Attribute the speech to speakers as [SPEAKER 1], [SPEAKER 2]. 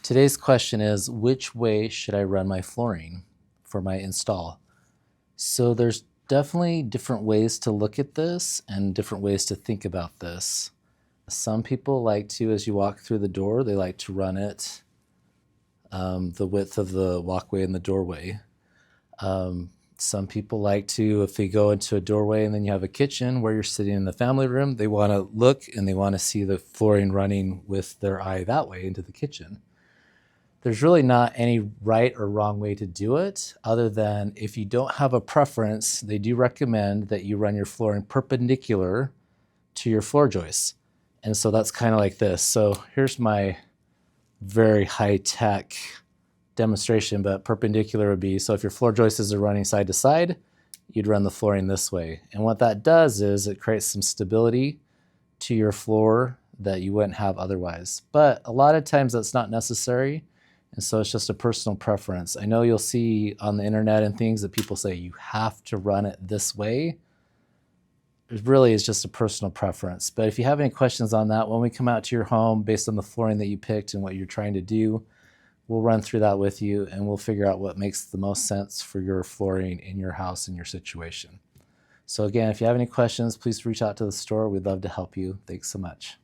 [SPEAKER 1] Today's question is, which way should I run my flooring for my install? So there's definitely different ways to look at this and different ways to think about this. Some people like to, as you walk through the door, they like to run it the width of the walkway and the doorway. Some people like to, if they go into a doorway and then you have a kitchen where you're sitting in the family room, they want to look and they want to see the flooring running with their eye that way into the kitchen. There's really not any right or wrong way to do it, other than if you don't have a preference, they do recommend that you run your flooring perpendicular to your floor joists. And so that's kind of like this. So here's my very high-tech demonstration, but perpendicular would be, so if your floor joists are running side to side, you'd run the flooring this way. And what that does is it creates some stability to your floor that you wouldn't have otherwise. But a lot of times that's not necessary. And so it's just a personal preference. I know you'll see on the internet and things that people say you have to run it this way. It really is just a personal preference. But if you have any questions on that, when we come out to your home based on the flooring that you picked and what you're trying to do, we'll run through that with you and we'll figure out what makes the most sense for your flooring in your house and your situation. So again, if you have any questions, please reach out to the store. We'd love to help you. Thanks so much.